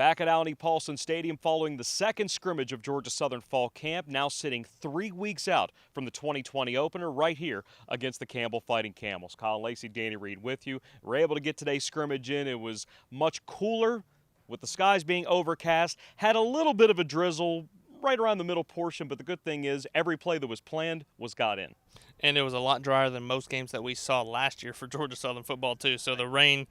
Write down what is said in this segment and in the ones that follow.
Back at Paulson Stadium following the second scrimmage of Georgia Southern Fall Camp, now sitting 3 weeks out from the 2020 opener right here against the Campbell Fighting Camels. Colin Lacy, Danny Reed with you. We're able to get today's scrimmage in. It was much cooler with the skies being overcast. Had a little bit of a drizzle right around the middle portion, but the good thing is every play that was planned got in. And it was a lot drier than most games that we saw last year for Georgia Southern football too. So the rain,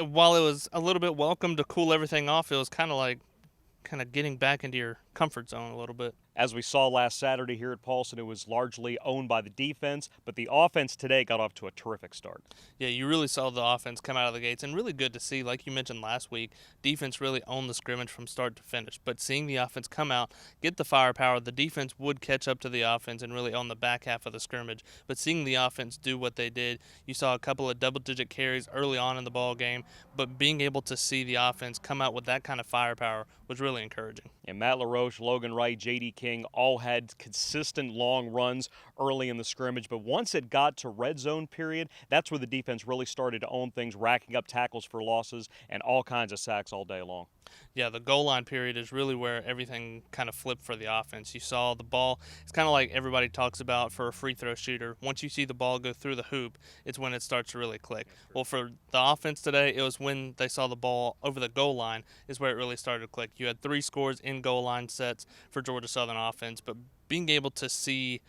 while it was a little bit welcome to cool everything off, it was kind of getting back into your comfort zone a little bit. As we saw last Saturday here at Paulson, it was largely owned by the defense, but the offense today got off to a terrific start. Yeah, you really saw the offense come out of the gates, and really good to see, like you mentioned last week, defense really owned the scrimmage from start to finish. But seeing the offense come out, get the firepower, the defense would catch up to the offense and really own the back half of the scrimmage. But seeing the offense do what they did, you saw a couple of double-digit carries early on in the ball game, but being able to see the offense come out with that kind of firepower was really encouraging. And Matt LaRoche, Logan Wright, J.D. King all had consistent long runs early in the scrimmage, but once it got to red zone period, that's where the defense really started to own things, racking up tackles for losses and all kinds of sacks all day long. Yeah, the goal line period is really where everything kind of flipped for the offense. You saw the ball, it's kind of like everybody talks about for a free throw shooter. Once you see the ball go through the hoop, it's when it starts to really click. Well, for the offense today, it was when they saw the ball over the goal line is where it really started to click. You had 3 scores in goal line sets for Georgia Southern offense, but being able to see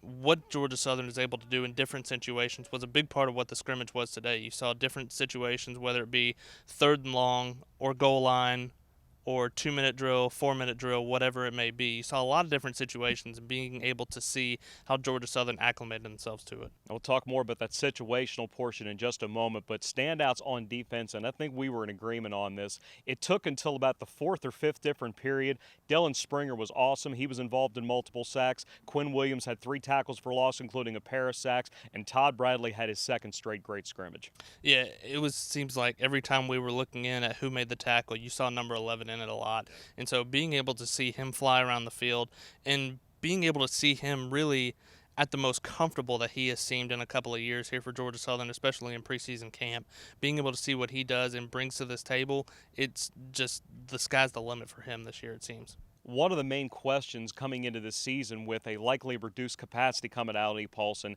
what Georgia Southern is able to do in different situations was a big part of what the scrimmage was today. You saw different situations, whether it be 3rd and long or goal line or 2-minute drill, 4-minute drill, whatever it may be. You saw a lot of different situations and being able to see how Georgia Southern acclimated themselves to it. We'll talk more about that situational portion in just a moment, but standouts on defense, and I think we were in agreement on this. It took until about the 4th or 5th different period. Dylan Springer was awesome. He was involved in multiple sacks. Quinn Williams had 3 tackles for loss, including a pair of sacks, and Todd Bradley had his second straight great scrimmage. Yeah, seems like every time we were looking in at who made the tackle, you saw number 11 in it a lot. And so being able to see him fly around the field and being able to see him really at the most comfortable that he has seemed in a couple of years here for Georgia Southern, especially in preseason camp, being able to see what he does and brings to this table, it's just the sky's the limit for him this year, it seems. One of the main questions coming into this season with a likely reduced capacity coming out of Paulson,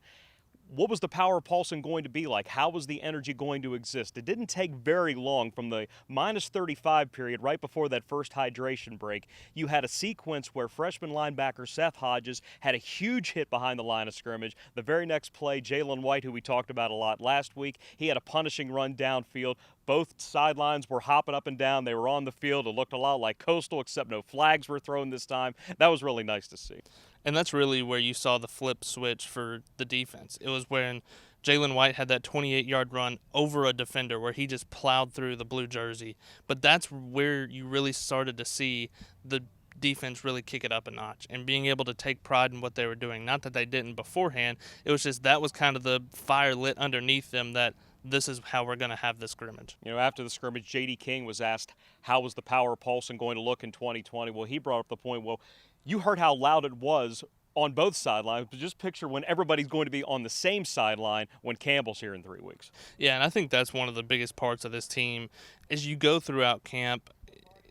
what was the power of Paulson going to be like? How was the energy going to exist? It didn't take very long from the minus 35 period right before that first hydration break. You had a sequence where freshman linebacker Seth Hodges had a huge hit behind the line of scrimmage. The very next play, Jalen White, who we talked about a lot last week, he had a punishing run downfield. Both sidelines were hopping up and down. They were on the field. It looked a lot like Coastal, except no flags were thrown this time. That was really nice to see. And that's really where you saw the flip switch for the defense. It was when Jalen White had that 28-yard run over a defender where he just plowed through the blue jersey. But that's where you really started to see the defense really kick it up a notch and being able to take pride in what they were doing. Not that they didn't beforehand. It was just that was kind of the fire lit underneath them that this is how we're going to have this scrimmage. You know, after the scrimmage, J.D. King was asked how was the power of Paulson going to look in 2020. Well, he brought up the point, well, you heard how loud it was on both sidelines, but just picture when everybody's going to be on the same sideline when Campbell's here in 3 weeks. Yeah, and I think that's one of the biggest parts of this team. As you go throughout camp,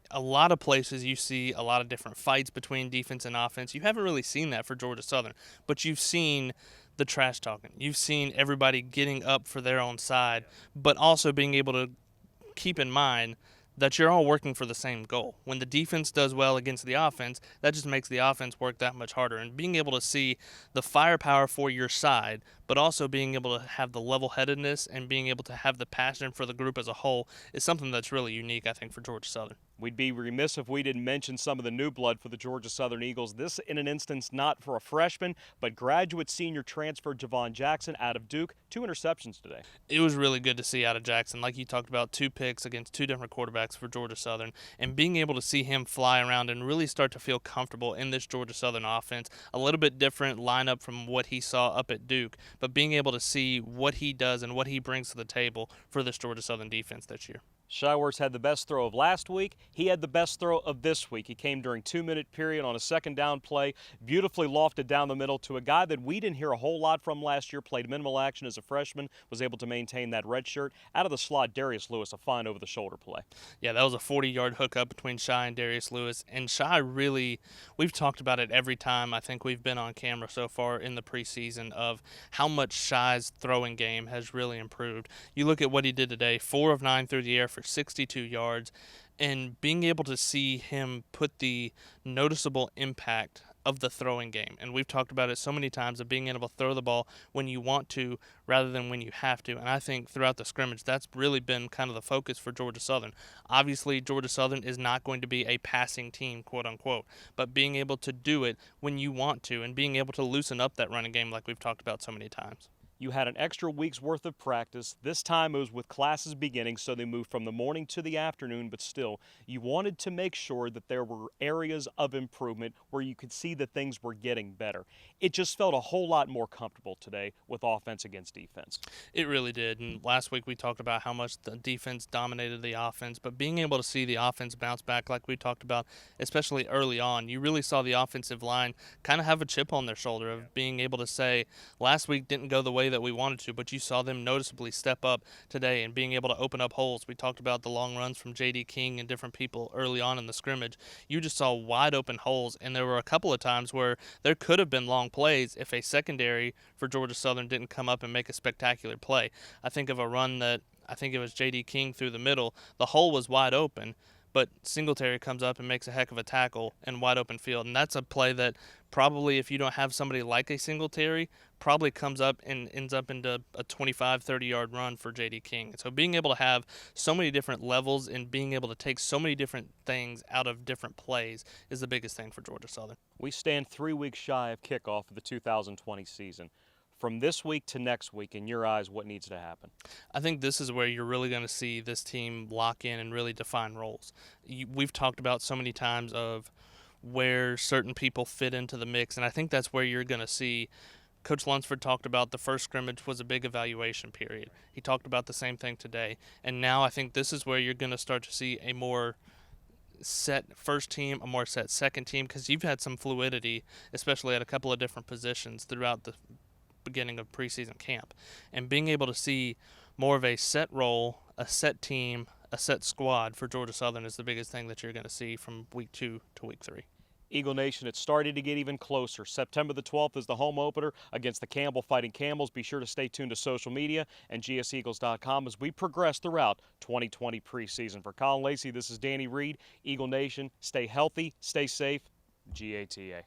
a lot of places you see a lot of different fights between defense and offense. You haven't really seen that for Georgia Southern, but you've seen the trash talking. You've seen everybody getting up for their own side, but also being able to keep in mind that you're all working for the same goal. When the defense does well against the offense, that just makes the offense work that much harder. And being able to see the firepower for your side, but also being able to have the level-headedness and being able to have the passion for the group as a whole is something that's really unique, I think, for Georgia Southern. We'd be remiss if we didn't mention some of the new blood for the Georgia Southern Eagles. This, in an instance, not for a freshman, but graduate senior transfer Javon Jackson out of Duke. 2 interceptions today. It was really good to see out of Jackson. Like you talked about, 2 picks against 2 different quarterbacks for Georgia Southern, and being able to see him fly around and really start to feel comfortable in this Georgia Southern offense. A little bit different lineup from what he saw up at Duke, but being able to see what he does and what he brings to the table for this Georgia Southern defense this year. 𝚲𝚊𝚖𝚙 had the best throw of last week. He had the best throw of this week. He came during 2-minute period on a second down play, beautifully lofted down the middle to a guy that we didn't hear a whole lot from last year, played minimal action as a freshman, was able to maintain that red shirt. Out of the slot, Darius Lewis, a fine over-the-shoulder play. Yeah, that was a 40-yard hookup between 𝚲 and Darius Lewis. And 𝚲 really, we've talked about it every time I think we've been on camera so far in the preseason of how much 𝚲's throwing game has really improved. You look at what he did today, 4 of 9 through the air for 62 yards, and being able to see him put the noticeable impact of the throwing game. And we've talked about it so many times of being able to throw the ball when you want to rather than when you have to. And I think throughout the scrimmage, that's really been kind of the focus for Georgia Southern. Obviously, Georgia Southern is not going to be a passing team, quote unquote, but being able to do it when you want to and being able to loosen up that running game like we've talked about so many times. You had an extra week's worth of practice. This time it was with classes beginning, so they moved from the morning to the afternoon, but still, you wanted to make sure that there were areas of improvement where you could see that things were getting better. It just felt a whole lot more comfortable today with offense against defense. It really did, and last week we talked about how much the defense dominated the offense, but being able to see the offense bounce back like we talked about, especially early on, you really saw the offensive line kind of have a chip on their shoulder of being able to say, last week didn't go the way that we wanted to, but you saw them noticeably step up today and being able to open up holes. We talked about the long runs from J.D. King and different people early on in the scrimmage. You just saw wide open holes, and there were a couple of times where there could have been long plays if a secondary for Georgia Southern didn't come up and make a spectacular play. I think of a run that I think it was J.D. King through the middle. The hole was wide open, but Singletary comes up and makes a heck of a tackle in wide open field. And that's a play that probably, if you don't have somebody like a Singletary, probably comes up and ends up into a 25, 30-yard run for J.D. King. So being able to have so many different levels and being able to take so many different things out of different plays is the biggest thing for Georgia Southern. We stand 3 weeks shy of kickoff of the 2020 season. From this week to next week, in your eyes, what needs to happen? I think this is where you're really going to see this team lock in and really define roles. We've talked about so many times of where certain people fit into the mix, and I think that's where you're going to see. Coach Lunsford talked about the first scrimmage was a big evaluation period. He talked about the same thing today, and now I think this is where you're going to start to see a more set first team, a more set second team, because you've had some fluidity, especially at a couple of different positions throughout the beginning of preseason camp, and being able to see more of a set role, a set team, a set squad for Georgia Southern is the biggest thing that you're going to see from week 2 to week 3. Eagle Nation, it's starting to get even closer. September the 12th is the home opener against the Campbell Fighting Camels. Be sure to stay tuned to social media and gseagles.com as we progress throughout 2020 preseason. For Colin Lacy, this is Danny Reed. Eagle Nation, stay healthy, stay safe. 𝚲𝚊𝚖𝚙.